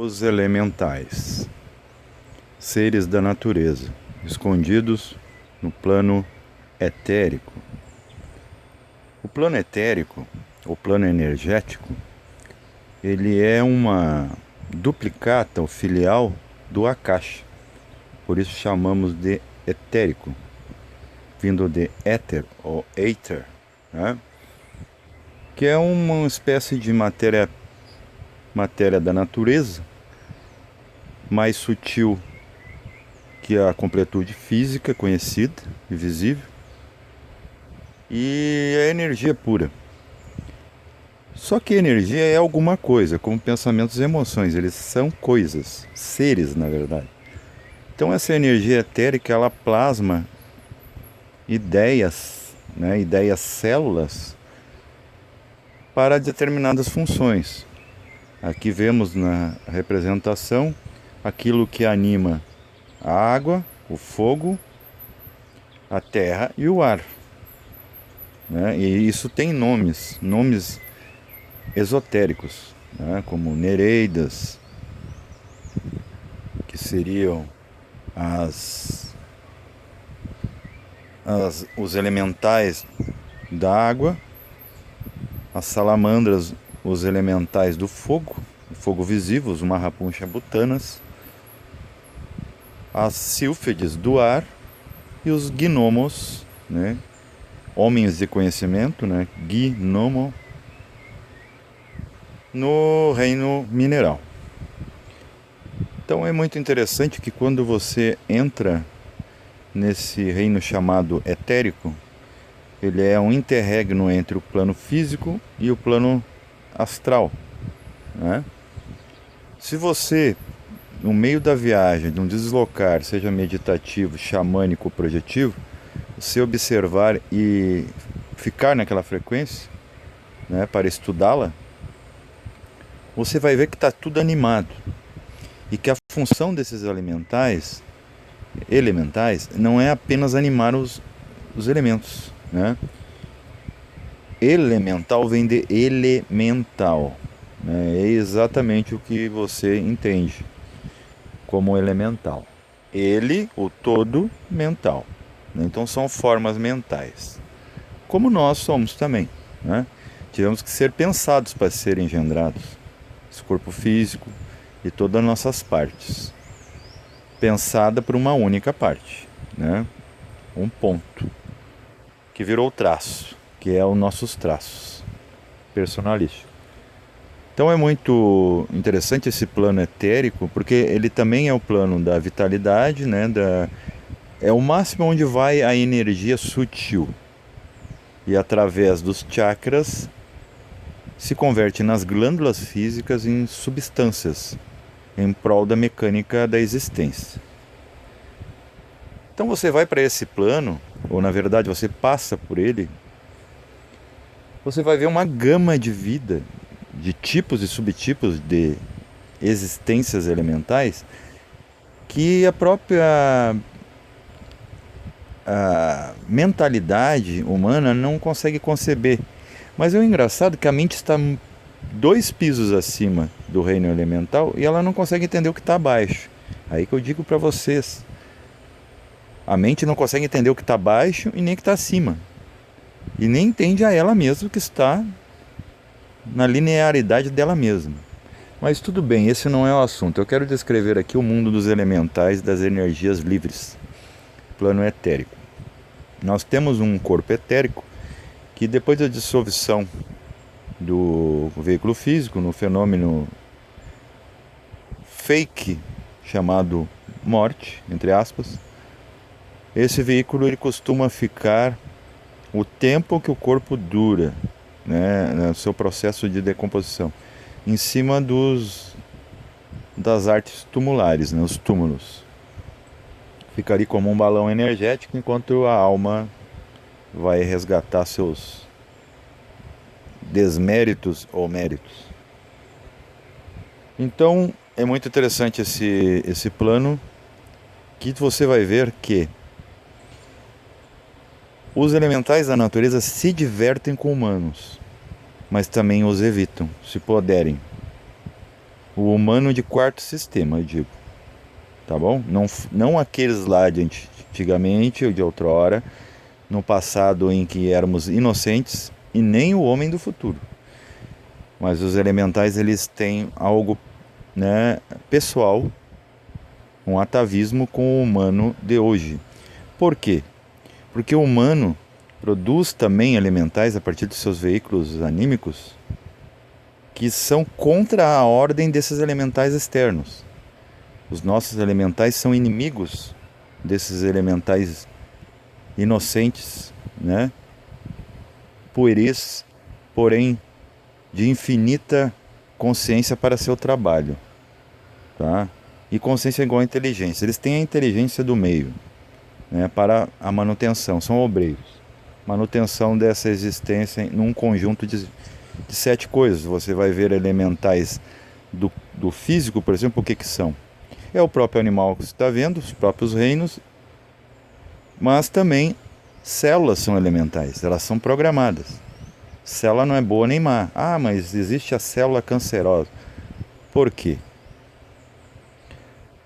Os elementais, seres da natureza, escondidos no plano etérico. O plano etérico, o plano energético, ele é uma duplicata ou filial do Akasha. Por isso chamamos de etérico, vindo de éter ou éter, né? Que é uma espécie de matéria da natureza, mais sutil que a completude física conhecida e visível, e a energia pura. Só que a energia é alguma coisa, como pensamentos e emoções, eles são coisas, seres na verdade. Então essa energia etérica, ela plasma ideias, né, ideias células para determinadas funções. Aqui vemos na representação aquilo que anima a água, o fogo, a terra e o ar, né? E isso tem nomes esotéricos, né? Como Nereidas, que seriam os elementais da água, as salamandras, os elementais do fogo, o fogo visível, os Mahapunshabhutanas, as sílfides do ar e os gnomos, né? Homens de conhecimento, né? Gnomo, no reino mineral. Então é muito interessante que quando você entra nesse reino chamado etérico, ele é um interregno entre o plano físico e o plano astral, né? Se você, no meio da viagem, de um deslocar, seja meditativo, xamânico ou projetivo, você observar e ficar naquela frequência, né, para estudá-la, você vai ver que está tudo animado e que a função desses elementais não é apenas animar os elementos, né? Elemental vem de elemental, né? É exatamente o que você entende como elemental. Ele, o todo mental, né? Então são formas mentais, como nós somos também, né? Tivemos que ser pensados para serem engendrados, esse corpo físico e todas as nossas partes, pensada por uma única parte, né? Um ponto que virou traço, que é os nossos traços personalísticos. Então é muito interessante esse plano etérico, porque ele também é o plano da vitalidade, né? É o máximo onde vai a energia sutil. E através dos chakras se converte nas glândulas físicas em substâncias, em prol da mecânica da existência. Então você vai para esse plano, ou na verdade você passa por ele, você vai ver uma gama de vida, de tipos e subtipos de existências elementais que a própria mentalidade humana não consegue conceber. Mas é o engraçado que a mente está 2 pisos acima do reino elemental e ela não consegue entender o que está abaixo. Aí que eu digo para vocês, a mente não consegue entender o que está abaixo e nem o que está acima. E nem entende a ela mesma que está na linearidade dela mesma. Mas tudo bem, esse não é o assunto. Eu quero descrever aqui o mundo dos elementais, das energias livres, plano etérico. Nós temos um corpo etérico que depois da dissolução do veículo físico, no fenômeno fake chamado morte, entre aspas, esse veículo ele costuma ficar o tempo que o corpo dura, né, no seu processo de decomposição, em cima das artes tumulares, né, os túmulos. Fica ali como um balão energético enquanto a alma vai resgatar seus desméritos ou méritos. Então é muito interessante esse plano, que você vai ver que os elementais da natureza se divertem com humanos, mas também os evitam, se puderem. O humano de quarto sistema, eu digo. Tá bom? Não aqueles lá de antigamente ou de outrora, no passado em que éramos inocentes, e nem o homem do futuro. Mas os elementais, eles têm algo, né, pessoal, um atavismo com o humano de hoje. Por quê? Porque o humano produz também elementais a partir de seus veículos anímicos que são contra a ordem desses elementais externos. Os nossos elementais são inimigos desses elementais inocentes, né? Pueris, porém de infinita consciência para seu trabalho, tá? E consciência é igual a inteligência. Eles têm a inteligência do meio, né, para a manutenção, são obreiros. Manutenção dessa existência num conjunto de 7 coisas. Você vai ver elementais do físico, por exemplo, o que que são? É o próprio animal que você está vendo, os próprios reinos, mas também células são elementais, elas são programadas. Célula não é boa nem má. Ah, mas existe a célula cancerosa. Por quê?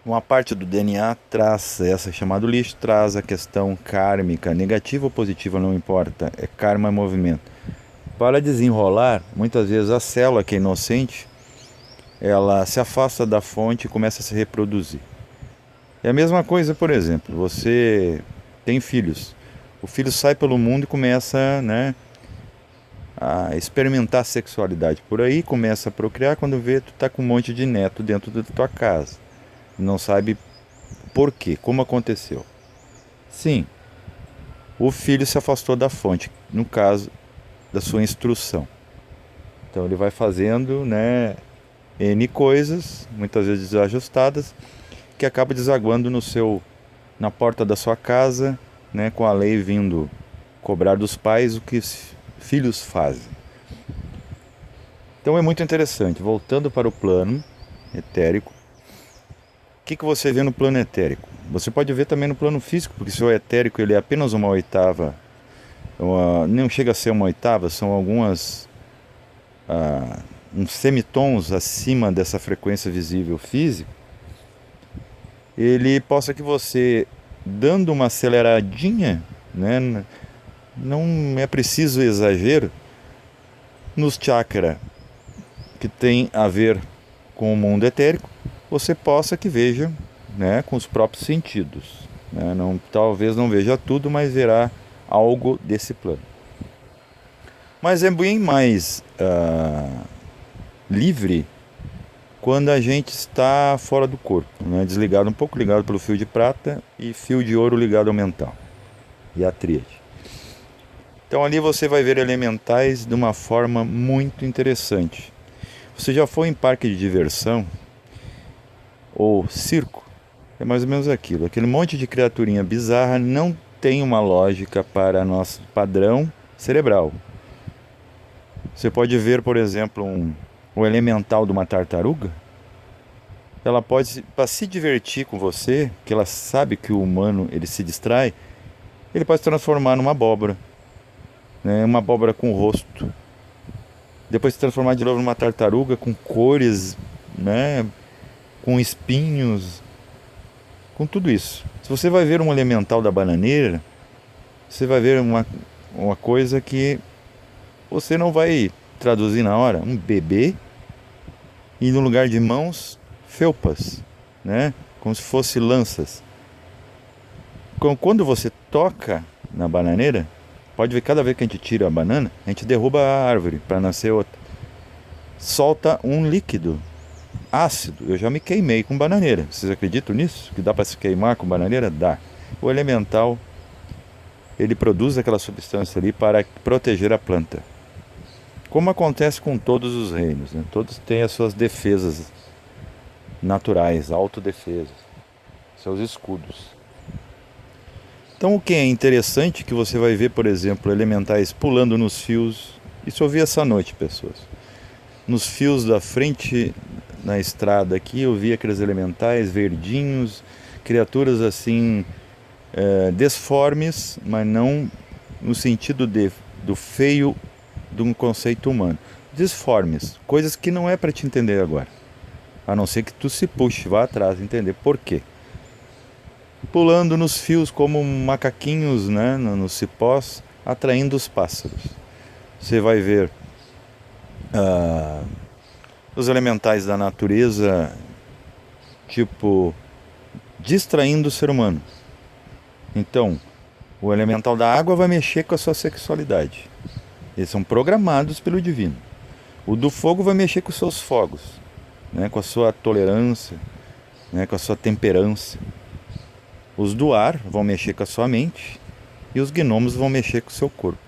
Uma parte do DNA traz essa chamada lixo, traz a questão kármica, negativa ou positiva, não importa, é karma, é movimento. Para desenrolar, muitas vezes a célula que é inocente, ela se afasta da fonte e começa a se reproduzir. É a mesma coisa, por exemplo, você tem filhos. O filho sai pelo mundo e começa, né, a experimentar a sexualidade por aí, começa a procriar, quando vê, tu tá com um monte de neto dentro da tua casa. Não sabe por quê, como aconteceu. Sim, o filho se afastou da fonte, no caso da sua instrução. Então ele vai fazendo, né, N coisas, muitas vezes desajustadas, que acaba desaguando na porta da sua casa, né, com a lei vindo cobrar dos pais o que os filhos fazem. Então é muito interessante. Voltando para o plano etérico, o que você vê no plano etérico? Você pode ver também no plano físico, porque se o etérico ele é apenas uma oitava, não chega a ser uma oitava, são algumas uns semitons acima dessa frequência visível física, ele possa que você, dando uma aceleradinha, né, não é preciso exagero, nos chakras que tem a ver com o mundo etérico, você possa que veja, né, com os próprios sentidos, né? Talvez não veja tudo, mas verá algo desse plano. Mas é bem mais livre quando a gente está fora do corpo, né? Desligado, um pouco ligado pelo fio de prata e fio de ouro ligado ao mental e à tríade. Então ali você vai ver elementais de uma forma muito interessante. Você já foi em parque de diversão ou circo? É mais ou menos aquilo. Aquele monte de criaturinha bizarra não tem uma lógica para nosso padrão cerebral. Você pode ver, por exemplo, o elemental de uma tartaruga. Ela pode, para se divertir com você, que ela sabe que o humano ele se distrai, ele pode se transformar numa abóbora, né? Uma abóbora com rosto. Depois se transformar de novo numa tartaruga com cores, né? Com espinhos, com tudo isso. Se você vai ver um elemental da bananeira, você vai ver uma coisa que você não vai traduzir na hora. Um bebê e no lugar de mãos, felpas, né? Como se fosse lanças. Quando você toca na bananeira, pode ver, cada vez que a gente tira a banana, a gente derruba a árvore para nascer outra. Solta um líquido ácido. Eu já me queimei com bananeira. Vocês acreditam nisso? Que dá para se queimar com bananeira? Dá. O elemental, ele produz aquela substância ali para proteger a planta. Como acontece com todos os reinos, né? Todos têm as suas defesas naturais, autodefesas, seus escudos. Então o que é interessante é que você vai ver, por exemplo, elementais pulando nos fios. Isso eu vi essa noite, pessoas. Nos fios da frente, na estrada aqui, eu vi aqueles elementais verdinhos, criaturas assim, desformes, mas não no sentido do feio de um conceito humano. Disformes, coisas que não é para te entender agora. A não ser que tu se puxe, vá atrás, entender por quê. Pulando nos fios como macaquinhos, né, nos cipós, atraindo os pássaros. Você vai ver os elementais da natureza, tipo, distraindo o ser humano. Então, o elemental da água vai mexer com a sua sexualidade. Eles são programados pelo divino. O do fogo vai mexer com os seus fogos, né, com a sua tolerância, né, com a sua temperança. Os do ar vão mexer com a sua mente e os gnomos vão mexer com o seu corpo.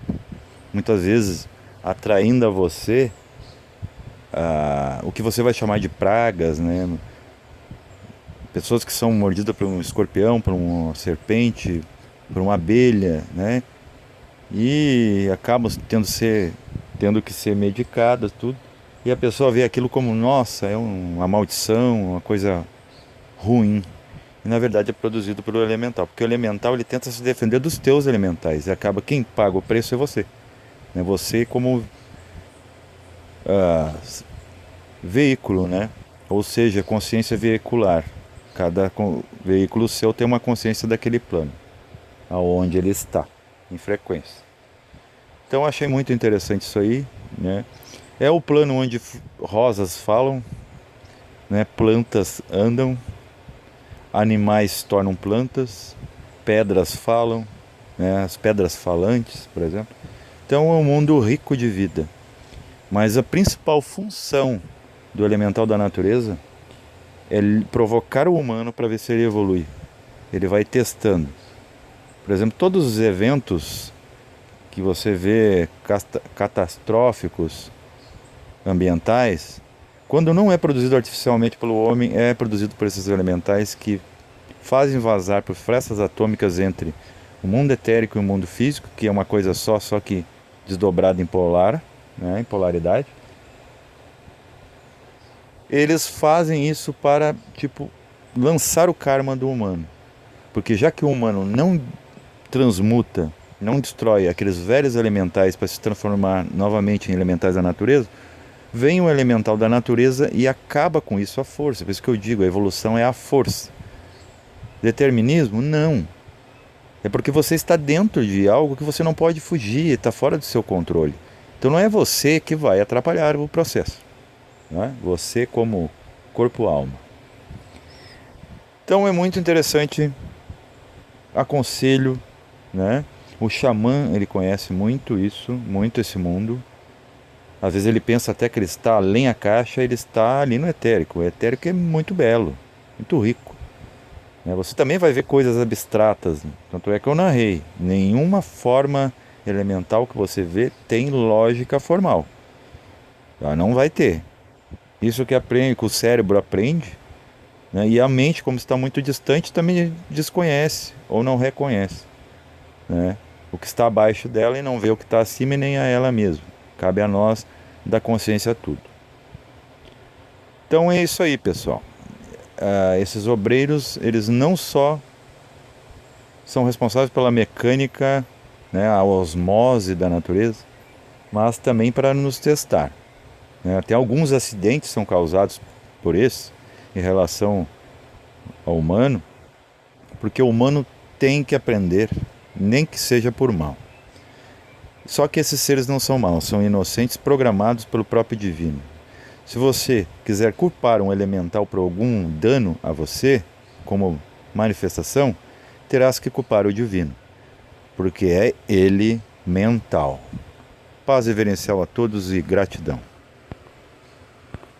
Muitas vezes atraindo a você o que você vai chamar de pragas, né? Pessoas que são mordidas por um escorpião, por uma serpente, por uma abelha, né? E acabam tendo que ser medicadas, tudo. E a pessoa vê aquilo como, nossa, é uma maldição, uma coisa ruim. E na verdade é produzido pelo elemental, porque o elemental ele tenta se defender dos teus elementais e acaba quem paga o preço é você, né? Você como veículo, né? Ou seja, consciência veicular. Cada veículo seu tem uma consciência daquele plano, aonde ele está, em frequência. Então achei muito interessante isso aí, né? É o plano onde rosas falam, né? Plantas andam, animais se tornam plantas, pedras falam, né? As pedras falantes, por exemplo. Então é um mundo rico de vida. Mas a principal função do elemental da natureza é provocar o humano para ver se ele evolui. Ele vai testando. Por exemplo, todos os eventos que você vê catastróficos ambientais, quando não é produzido artificialmente pelo homem, é produzido por esses elementais que fazem vazar por frestas atômicas entre o mundo etérico e o mundo físico, que é uma coisa só que desdobrada em polar, né, em polaridade. Eles fazem isso para, tipo, lançar o karma do humano. Porque já que o humano não transmuta, não destrói aqueles velhos elementais para se transformar novamente em elementais da natureza, vem o elemental da natureza e acaba com isso a força. Por isso que eu digo, a evolução é a força. Determinismo? Não. É porque você está dentro de algo que você não pode fugir, está fora do seu controle. Então não é você que vai atrapalhar o processo, não é? Você como corpo-alma. Então é muito interessante, aconselho, né? O xamã, ele conhece muito isso, muito esse mundo. Às vezes ele pensa até que ele está além da caixa, ele está ali no etérico. O etérico é muito belo, muito rico. Você também vai ver coisas abstratas, tanto é que eu narrei. Nenhuma forma elemental que você vê tem lógica formal. Não vai ter. Isso que aprende, que o cérebro aprende, né? E a mente, como está muito distante, também desconhece ou não reconhece, né? O que está abaixo dela e não vê o que está acima e nem a ela mesma. Cabe a nós dar consciência a tudo. Então é isso aí, pessoal. Esses obreiros, eles não só são responsáveis pela mecânica, né, a osmose da natureza, mas também para nos testar, né? Até alguns acidentes são causados por isso em relação ao humano, porque o humano tem que aprender, nem que seja por mal. Só que esses seres não são maus, são inocentes programados pelo próprio divino. Se você quiser culpar um elemental por algum dano a você, como manifestação, terás que culpar o divino, porque é ele mental. Paz reverencial a todos e gratidão.